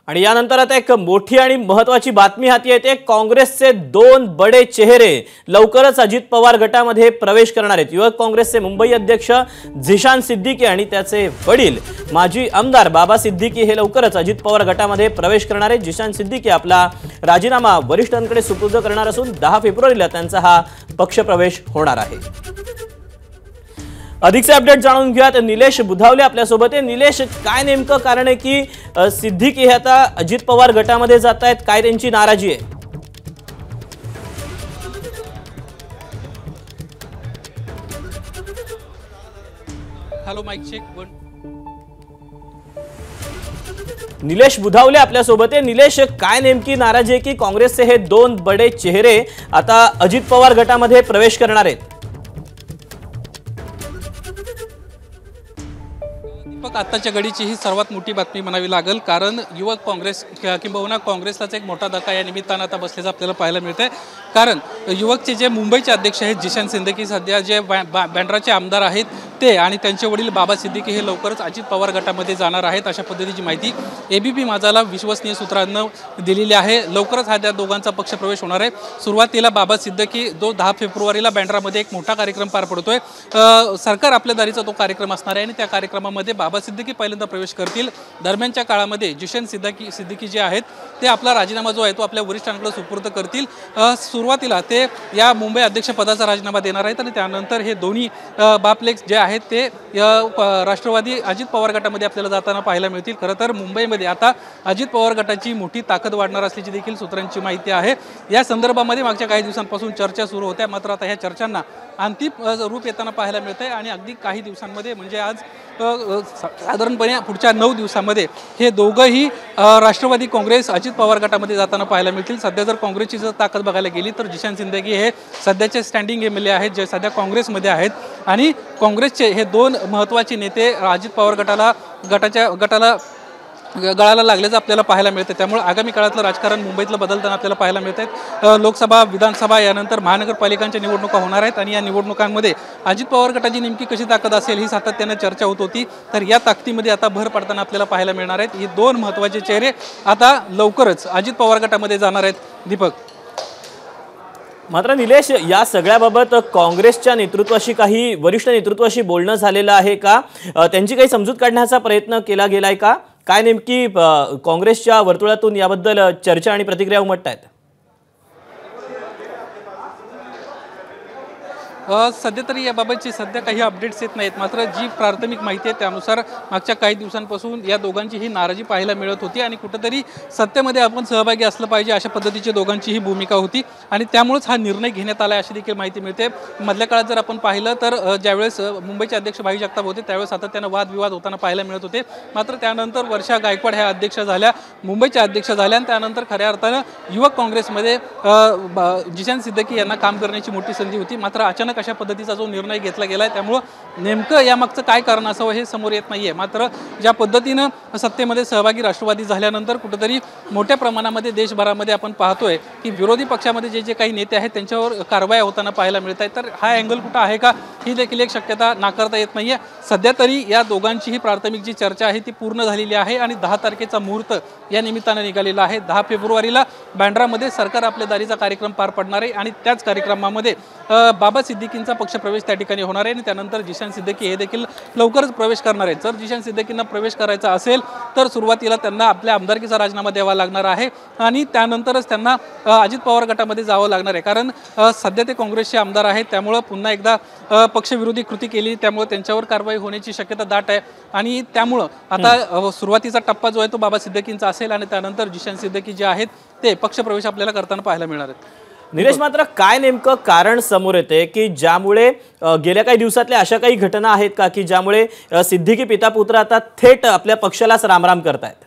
आणि यानंतर आता एक मोठी आणि महत्त्वाची बातमी हाती येते। काँग्रेसचे दोन बडे चेहरे लवकरच अजित पवार गटामध्ये प्रवेश करणार आहेत। युवक काँग्रेसचे मुंबई अध्यक्ष झिशान सिद्दीकी आणि त्याचे वडील माजी आमदार बाबा सिद्दीकी हे लवकरच अजित पवार गटामध्ये प्रवेश करणार आहेत। झिशान सिद्दीकी आपला राजीनामा वरिष्ठांकडे सुपूर्द करणार असून 10 फेब्रुवारीला त्यांचा हा पक्षप्रवेश होणार आहे। अधिकचे अपडेट जाणून घेऊयात। निलेश बुधावले आपल्या सोबत आहे। निलेश, काय नेमकं कारण आहे की सिद्दीकी हे आता अजित पवार गटामध्ये जात आहेत? काय त्यांची नाराजी आहे? Hello mike check 1। Nilesh Budhawale आपल्या सोबत आहे। निलेश, काय नेमकी नाराजी आहे की काँग्रेसचे हे दोन बडे चेहरे आता अजित पवार गटामध्ये प्रवेश करणार आहेत? आताच्या घडीची ही सर्वात मोठी बातमी म्हणावी लागेल, कारण युवक काँग्रेस किंबहुना काँग्रेसलाच एक मोठा धक्का या निमित्तानं आता बसल्याचं आपल्याला पाहायला मिळतंय। कारण युवकचे जे मुंबईचे अध्यक्ष आहेत झिशान सिद्दीकी, सध्या जे बँड्राचे आमदार आहेत ते, आणि त्यांचे वडील बाबा सिद्दीकी हे लवकरच अजित पवार गटामध्ये जाणार आहेत, अशा पद्धतीची माहिती एबीपी माझाला विश्वसनीय सूत्रांनं दिलेली आहे। लवकरच हा त्या दोघांचा पक्षप्रवेश होणार आहे। सुरुवातीला बाबा सिद्दीकी 10 फेब्रुवारीला बँड्रामध्ये एक मोठा कार्यक्रम पार पडतोय। सरकार आपल्या दारीचा तो कार्यक्रम असणार आहे आणि त्या कार्यक्रमामध्ये बाबा सिद्दीकी पहिल्यांदा प्रवेश करतील। दरम्यानच्या काळामध्ये झिशान सिद्दीकी जे आहेत ते आपला राजीनामा जो आहे तो आपल्या वरिष्ठांकडे सुपूर्द करतील। सुरुवातीला ते या मुंबई अध्यक्षपदाचा राजीनामा देणार आहेत आणि त्यानंतर हे दोन्ही बापलेख जे आहेत ते राष्ट्रवादी अजित पवार गटामध्ये आपल्याला जाताना पाहायला मिळतील। खरं तर मुंबईमध्ये आता अजित पवार गटाची मोठी ताकद वाढणार असल्याची देखील सूत्रांची माहिती आहे। या संदर्भामध्ये मागच्या काही दिवसांपासून चर्चा सुरू होत्या, मात्र आता ह्या चर्चांना अंतिम रूप येताना पाहायला मिळतंय आणि अगदी काही दिवसांमध्ये म्हणजे आज साधारणपणे पुढच्या 9 दिवसांमध्ये हे दोघंही राष्ट्रवादी काँग्रेस अजित पवार गटामध्ये जाताना पाहायला मिळतील। सध्या जर काँग्रेसची जर ताकद बघायला गेली तर झिशान सिद्दीकी हे सध्याचे स्टँडिंग एमएलए आहेत जे सध्या काँग्रेसमध्ये आहेत, आणि काँग्रेसचे हे दोन महत्त्वाचे नेते अजित पवार गटाला गळाला लागल्याचं आपल्याला पाहायला मिळतं। त्यामुळे आगामी काळातलं राजकारण मुंबईतलं बदलताना आपल्याला पाहायला मिळत आहेत। लोकसभा, विधानसभा यानंतर महानगरपालिकांच्या निवडणुका होणार आहेत आणि या निवडणुकांमध्ये अजित पवार गटाची नेमकी कशी ताकद असेल ही सातत्याने चर्चा होत होती, तर या ताकदीमध्ये आता भर पडताना आपल्याला पाहायला मिळणार आहेत। हे दोन महत्त्वाचे चेहरे आता लवकरच अजित पवार गटामध्ये जाणार आहेत। दीपक, मात्र निलेश, या सगळ्याबाबत काँग्रेसच्या नेतृत्वाशी, काही वरिष्ठ नेतृत्वाशी बोलणं झालेलं आहे का? त्यांची काही समजूत काढण्याचा प्रयत्न केला गेलाय का? काय नेमकी काँग्रेसच्या वर्तुळातून याबद्दल चर्चा आणि प्रतिक्रिया उमटतायत? सध्या तरी याबाबतची सध्या काही अपडेट्स येत नाहीत, मात्र जी प्राथमिक माहिती आहे त्यानुसार मागच्या काही दिवसांपासून या दोघांची ही नाराजी पाहायला मिळत होती आणि कुठेतरी सत्तेमध्ये आपण सहभागी असलं पाहिजे अशा पद्धतीची दोघांची ही भूमिका होती आणि त्यामुळेच हा निर्णय घेण्यात आला अशी देखील माहिती मिळते। मधल्या काळात जर आपण पाहिलं तर ज्यावेळेस मुंबईचे अध्यक्ष भाई जगताप होते त्यावेळेस सातत्यानं वादविवाद होताना पाहायला मिळत होते, मात्र त्यानंतर वर्षा गायकवाड ह्या अध्यक्ष झाल्या, मुंबईच्या अध्यक्ष झाल्या आणि त्यानंतर खऱ्या अर्थानं युवक काँग्रेसमध्ये झिशान सिद्दीकी यांना काम करण्याची मोठी संधी होती, मात्र अचानक अशा पद्धतीचा जो निर्णय घेतला गेलाय त्यामुळे नेमकं यामागचं काय कारण असावं हे समोर येत नाहीये। मात्र ज्या पद्धतीनं सत्तेमध्ये सहभागी राष्ट्रवादी झाल्यानंतर कुठेतरी मोठ्या प्रमाणामध्ये देशभरामध्ये आपण पाहतोय की विरोधी पक्षामध्ये जे काही नेते आहेत त्यांच्यावर कारवाया होताना पाहायला मिळत आहेत, तर हा अँगल कुठं आहे का ही देखील एक शक्यता नाकारता येत नाहीये। सध्या तरी या दोघांची ही प्राथमिक जी चर्चा आहे ती पूर्ण झालेली आहे आणि 10 तारखेचा मुहूर्त या निमित्तानं निघालेला आहे। 10 फेब्रुवारीला बँड्रामध्ये सरकार आपल्या दारीचा कार्यक्रम पार पडणार आहे आणि त्याच कार्यक्रमामध्ये बाबा सिद्दीकींचा पक्षप्रवेश त्या ठिकाणी होणार आहे आणि त्यानंतर झिशान सिद्दीकी हे देखील लवकरच प्रवेश करणार आहेत। जर झिशान सिद्दीकींना प्रवेश करायचा असेल तर सुरुवातीला त्यांना आपल्या आमदारकीचा राजीनामा द्यावा लागणार आहे आणि त्यानंतरच त्यांना अजित पवार गटामध्ये जावं लागणार आहे, कारण सध्या ते काँग्रेसचे आमदार आहेत, त्यामुळे पुन्हा एकदा पक्षविरोधी कृती केली त्यामुळे त्यांच्यावर कारवाई होण्याची शक्यता दाट आहे आणि त्यामुळं आता सुरुवातीचा टप्पा जो आहे तो बाबा सिद्दीकींचा असेल आणि त्यानंतर झिशान सिद्दीकी जे आहेत ते पक्षप्रवेश आपल्याला करताना पाहायला मिळणार आहेत। निलेश, मात्र काय नेमकं कारण समोर येते की ज्यामुळे गेल्या काही दिवसातल्या अशा काही घटना आहेत का की ज्यामुळे सिद्दीकी पिता पुत्र आता थेट आपल्या पक्षालाच रामराम करतायत?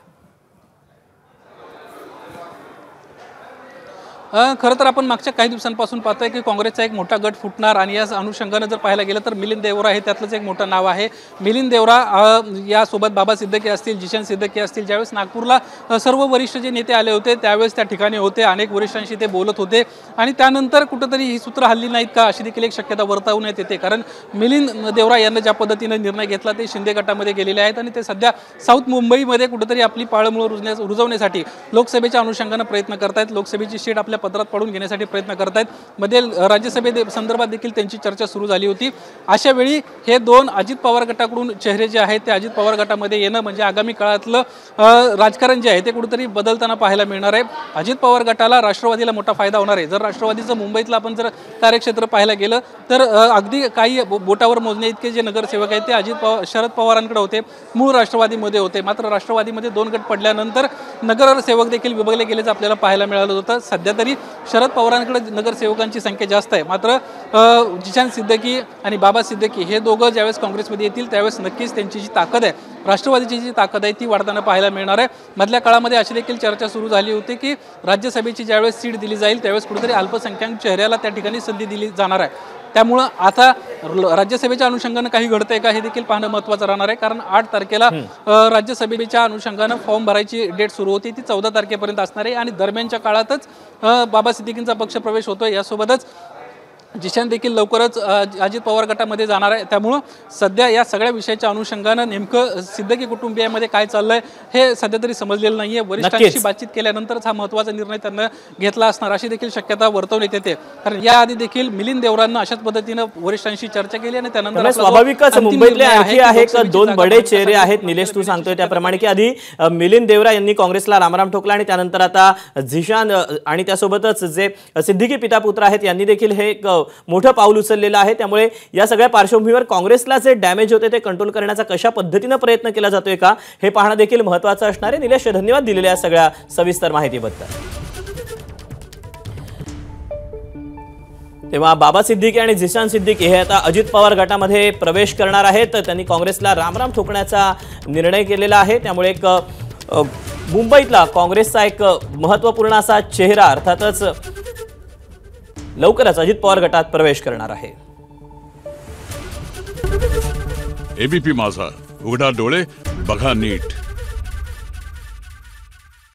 खरं तर आपण मागच्या काही दिवसांपासून पाहतोय की काँग्रेसचा एक मोठा गट फुटणार आणि या अनुषंगानं जर पाहायला गेलं तर मिलिंद देवरा हे त्यातलंच एक मोठं नाव आहे। मिलिंद देवरा यासोबत बाबा सिद्दकी असतील, जिशन सिद्दकी असतील, ज्यावेळेस नागपूरला सर्व वरिष्ठ जे नेते आले होते त्यावेळेस त्या ठिकाणी होते, अनेक वरिष्ठांशी ते बोलत होते आणि त्यानंतर कुठंतरी ही सूत्र हल्ली नाहीत का अशी देखील एक शक्यता वर्तवण्यात येते। कारण मिलिंद देवरा यांनी ज्या पद्धतीने निर्णय घेतला ते शिंदे गटामध्ये गेलेले आहेत आणि ते सध्या साऊथ मुंबईमध्ये कुठंतरी आपली पाळंमुळं रुजवण्यासाठी लोकसभेच्या अनुषंगानं प्रयत्न करतायत, लोकसभेची सीट आपल्या पदरात पडून घेण्यासाठी प्रयत्न करतायत। मध्ये राज्यसभे संदर्भात देखील त्यांची चर्चा सुरू झाली होती। अशा वेळी हे दोन अजित पवार गटाकडून चेहरे जे आहेत ते अजित पवार गटामध्ये येणं म्हणजे आगामी काळातलं राजकारण जे आहे ते कुठेतरी बदलताना पाहायला मिळणार आहे। अजित पवार गटाला राष्ट्रवादीला मोठा फायदा होणार आहे। जर राष्ट्रवादीचं मुंबईतलं आपण जर कार्यक्षेत्र पाहायला गेलं तर अगदी काही बोटावर मोजणे इतके जे नगरसेवक आहेत ते शरद पवारांकडे होते, मूळ राष्ट्रवादीमध्ये होते। मात्र राष्ट्रवादीमध्ये 2 गट पडल्यानंतर नगरसेवक देखील विभागले गेल्याचं आपल्याला पाहायला मिळालं होतं। सध्या तरी शरद पवारांकडे नगरसेवकांची संख्या जास्त आहे, मात्र जिशान सिद्दकी आणि बाबा सिद्दकी हे दोघं ज्यावेळेस काँग्रेसमध्ये येतील त्यावेळेस नक्कीच त्यांची जी ताकद आहे, राष्ट्रवादीची जी ताकद आहे ती वाढताना पाहायला मिळणार आहे। मधल्या काळामध्ये अशी देखील चर्चा सुरू झाली होती की राज्यसभेची ज्यावेळेस सीट दिली जाईल त्यावेळेस कुठेतरी अल्पसंख्याक चेहऱ्याला त्या ठिकाणी संधी दिली जाणार आहे। त्यामुळं आता राज्यसभेच्या अनुषंगानं काही घडतंय का हे देखील पाहणं महत्त्वाचं राहणार आहे। कारण 8 तारखेला राज्यसभेच्या अनुषंगानं फॉर्म भरायची डेट सुरू होती, ती 14 तारखेपर्यंत असणार आहे आणि दरम्यानच्या काळातच बाबा सिद्दीकींचा पक्ष प्रवेश होतोय। यासोबतच जिशान देखील लवकरच अजित पवार गटामध्ये जाणार आहे। त्यामुळं सध्या या सगळ्या विषयाच्या अनुषंगानं नेमकं सिद्दकी कुटुंबियामध्ये काय चाललंय हे सध्या तरी समजलेलं नाहीये। वरिष्ठांशी बातचीत केल्यानंतरच हा महत्त्वाचा निर्णय त्यांना घेतला असणार अशी देखील शक्यता वर्तवण्यात येते। कारण याआधी देखील मिलिंद देवरांना अशाच पद्धतीनं वरिष्ठांशी चर्चा केली आणि त्यानंतर स्वाभाविकच मुंबईतले आणखी आहे का 2 बडे चेहरे आहेत। निलेश तू सांगतोय त्याप्रमाणे की आधी मिलिंद देवरा यांनी काँग्रेसला रामराम ठोकला आणि त्यानंतर आता जिशान आणि त्यासोबतच जे सिद्दीकी पिता पुत्र आहेत यांनी देखील हे मोठं पाऊल उचललेलं आहे। त्यामुळे या सगळ्या पार्श्वभूमीवर काँग्रेसला जे डॅमेज होते ते कंट्रोल करण्याचा कशा पद्धतीने प्रयत्न केला जातोय का हे पाहणं देखील महत्त्वाचं असणार आहे। निलेश, धन्यवाद दिलेल्या सगळ्या सविस्तर माहितीबद्दल। तेव्हा बाबा सिद्दीकी आणि जिशान सिद्दीकी हे आता अजित पवार गटामध्ये प्रवेश करणार आहेत। त्यांनी काँग्रेसला रामराम ठोकण्याचा निर्णय केलेला आहे। त्यामुळे एक मुंबईतला काँग्रेसचा एक महत्त्वपूर्ण असा चेहरा अर्थातच लवकरच अजित पवार गटात प्रवेश करणार आहे। एबीपी माझा, उघडा डोळे बघा नीट।